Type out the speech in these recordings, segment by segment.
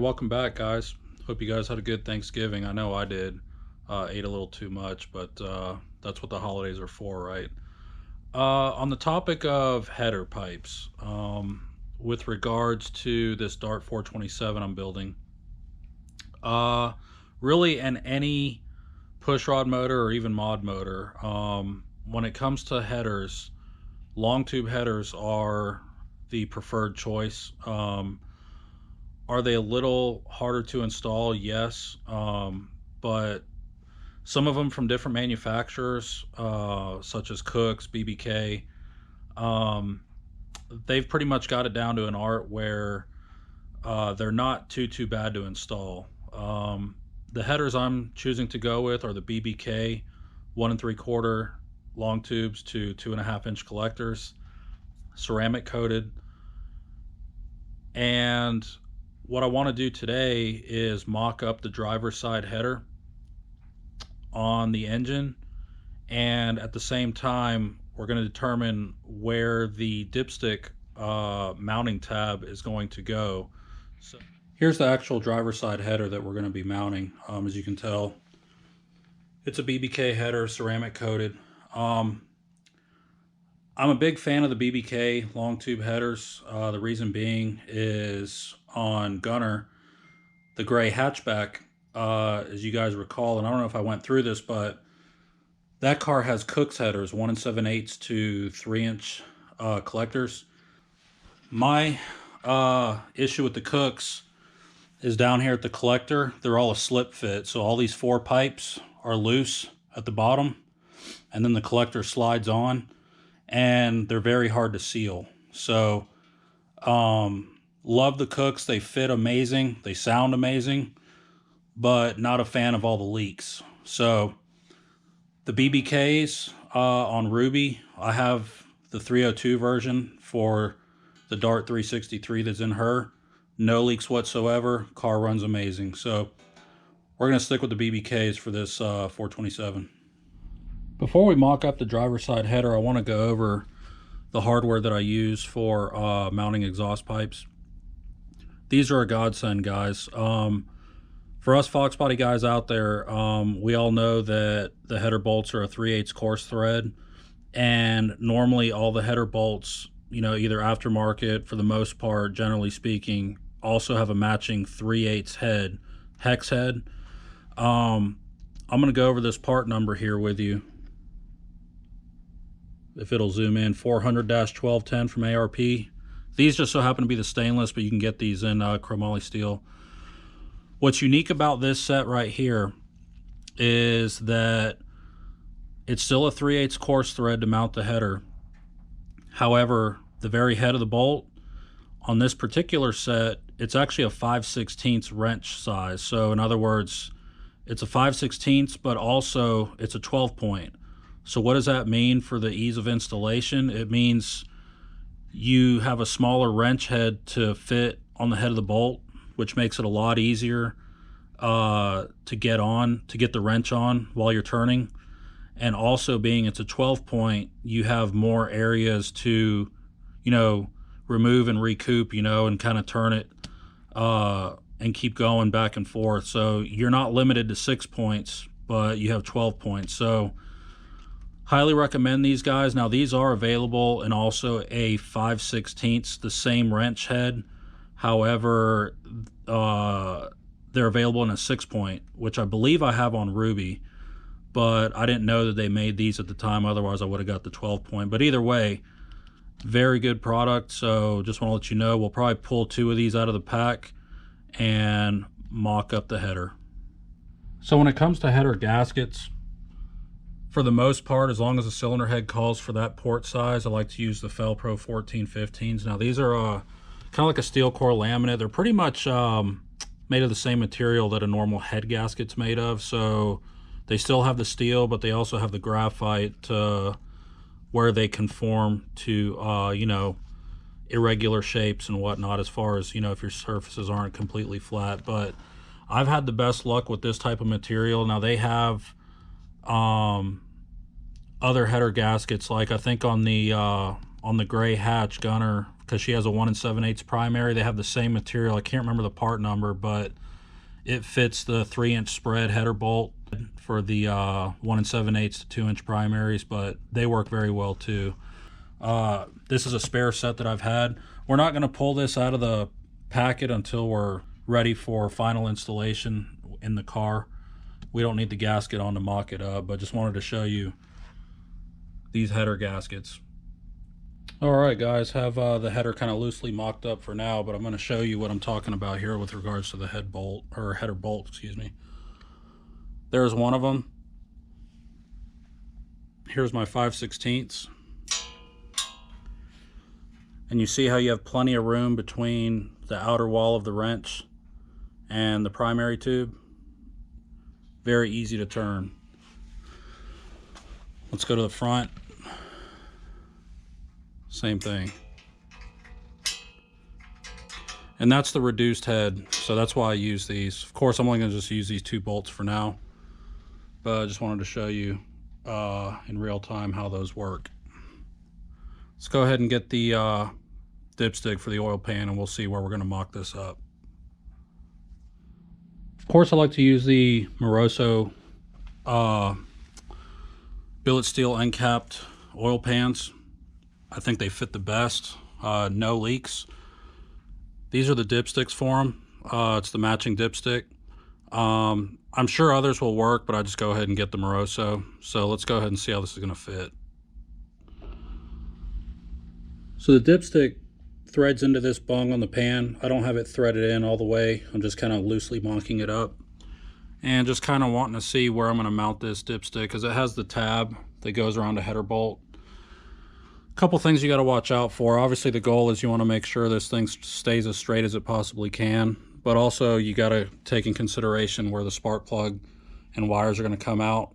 welcome back, guys. Hope you guys had a good Thanksgiving. I know I did. Ate a little too much, but that's what the holidays are for, right? On the topic of header pipes, with regards to this Dart 427 I'm building, uh, really in any pushrod motor or even mod motor, when it comes to headers, long tube headers are the preferred choice. Are they a little harder to install? Yes. But some of them from different manufacturers, such as Cooks, BBK, um, they've pretty much got it down to an art where they're not too bad to install. The headers I'm choosing to go with are the BBK 1 3/4 long tubes to 2.5 inch collectors, ceramic coated. And what I want to do today is mock up the driver's side header on the engine, and at the same time we're going to determine where the dipstick mounting tab is going to go. So here's the actual driver's side header that we're going to be mounting. As you can tell, it's a BBK header, ceramic coated. I'm a big fan of the BBK long tube headers. The reason being is on Gunner, the gray hatchback, as you guys recall, and I don't know if I went through this, but that car has Cooks headers, 1 7/8 to 3 inch collectors. My issue with the Cooks is down here at the collector, they're all a slip fit. So all these 4 pipes are loose at the bottom, and then the collector slides on, and they're very hard to seal. So love the Cooks. They fit amazing. They sound amazing, but not a fan of all the leaks. So the BBKs on Ruby, I have the 302 version for the Dart 363 that's in her. No leaks whatsoever. Car runs amazing. So we're going to stick with the BBKs for this 427. Before we mock up the driver's side header, I want to go over the hardware that I use for mounting exhaust pipes. These are a godsend, guys. For us Fox Body guys out there, we all know that the header bolts are a 3/8 coarse thread, and normally all the header bolts, either aftermarket for the most part, generally speaking, also have a matching 3/8 head, hex head. I'm going to go over this part number here with you. If it'll zoom in, 400-1210 from ARP. These just so happen to be the stainless, but you can get these in chromoly steel. What's unique about this set right here is that it's still a 3/8 coarse thread to mount the header. However, the very head of the bolt on this particular set, it's actually a 5/16 wrench size. So in other words, it's a 5/16, but also it's a 12 point. So what does that mean for the ease of installation? It means you have a smaller wrench head to fit on the head of the bolt, which makes it a lot easier to get the wrench on while you're turning. And also being it's a 12 point, you have more areas to, remove and recoup, and kind of turn it and keep going back and forth. So you're not limited to 6 points, but you have 12 points. So highly recommend these guys. Now these are available in also a 5/16, the same wrench head. However, they're available in a 6 point, which I believe I have on Ruby, but I didn't know that they made these at the time. Otherwise I would have got the 12 point. But either way, very good product. So just want to let you know, we'll probably pull 2 of these out of the pack and mock up the header. So when it comes to header gaskets, for the most part, as long as the cylinder head calls for that port size, I like to use the Fel-Pro 1415s. Now these are kind of like a steel core laminate. They're pretty much made of the same material that a normal head gasket's made of. So they still have the steel, but they also have the graphite where they conform to, irregular shapes and whatnot, as far as, if your surfaces aren't completely flat. But I've had the best luck with this type of material. Now they have other header gaskets, like I think on the gray hatch Gunner because she has a 1 7/8 primary. They have the same material. I can't remember the part number, but it fits the 3-inch spread header bolt for the 1 7/8 to 2-inch primaries, but they work very well too. This is a spare set that I've had. We're not going to pull this out of the packet until we're ready for final installation in the car. We don't need the gasket on to mock it up, but just wanted to show you these header gaskets. Alright guys, have the header kind of loosely mocked up for now, but I'm going to show you what I'm talking about here with regards to the head bolt, or header bolt, excuse me. There's one of them. Here's my 5/16. And you see how you have plenty of room between the outer wall of the wrench and the primary tube. Very easy to turn. Let's go to the front. Same thing. And that's the reduced head, so that's why I use these. Of course, I'm only going to just use these 2 bolts for now, but I just wanted to show you in real time how those work. Let's go ahead and get the dipstick for the oil pan, and we'll see where we're going to mock this up. Of course, I like to use the Moroso billet steel end capped oil pans. I think they fit the best. No leaks. These are the dipsticks for them. It's the matching dipstick. I'm sure others will work, but I just go ahead and get the Moroso. So let's go ahead and see how this is going to fit. So the dipstick threads into this bung on the pan. I don't have it threaded in all the way. I'm just kind of loosely mocking it up. And just kind of wanting to see where I'm going to mount this dipstick, because it has the tab that goes around a header bolt. Couple things you got to watch out for. Obviously the goal is you want to make sure this thing stays as straight as it possibly can, but also you got to take in consideration where the spark plug and wires are going to come out.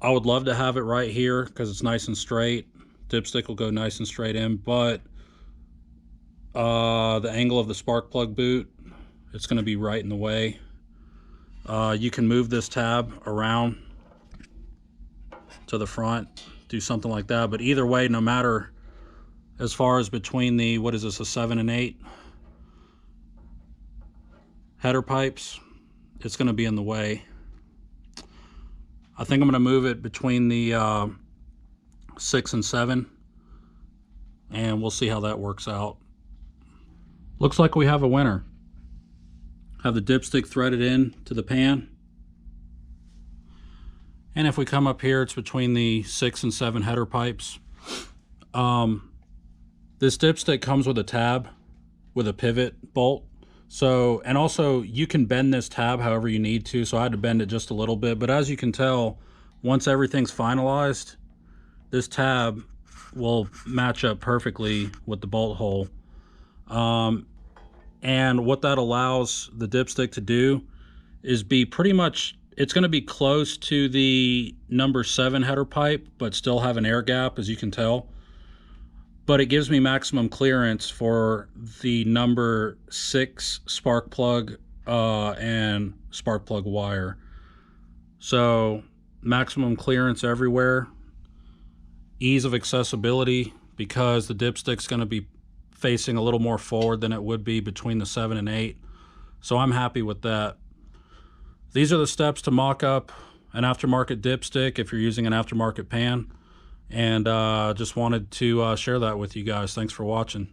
I would love to have it right here because it's nice and straight. Dipstick will go nice and straight in, but the angle of the spark plug boot, it's going to be right in the way. You can move this tab around to the front, do something like that, but either way, no matter, as far as between the, what is this, a 7 and 8 header pipes, it's going to be in the way. I think I'm going to move it between the 6 and 7, and we'll see how that works out. Looks like we have a winner. Have the dipstick threaded in to the pan. And if we come up here, it's between the 6 and 7 header pipes. This dipstick comes with a tab with a pivot bolt. So, and also you can bend this tab however you need to. So I had to bend it just a little bit, but as you can tell, once everything's finalized, this tab will match up perfectly with the bolt hole. And what that allows the dipstick to do is be pretty much, it's going to be close to the number 7 header pipe, but still have an air gap, as you can tell. But it gives me maximum clearance for the number 6 spark plug and spark plug wire. So maximum clearance everywhere. Ease of accessibility, because the dipstick's going to be facing a little more forward than it would be between the 7 and 8. So I'm happy with that. These are the steps to mock up an aftermarket dipstick if you're using an aftermarket pan. And just wanted to share that with you guys. Thanks for watching.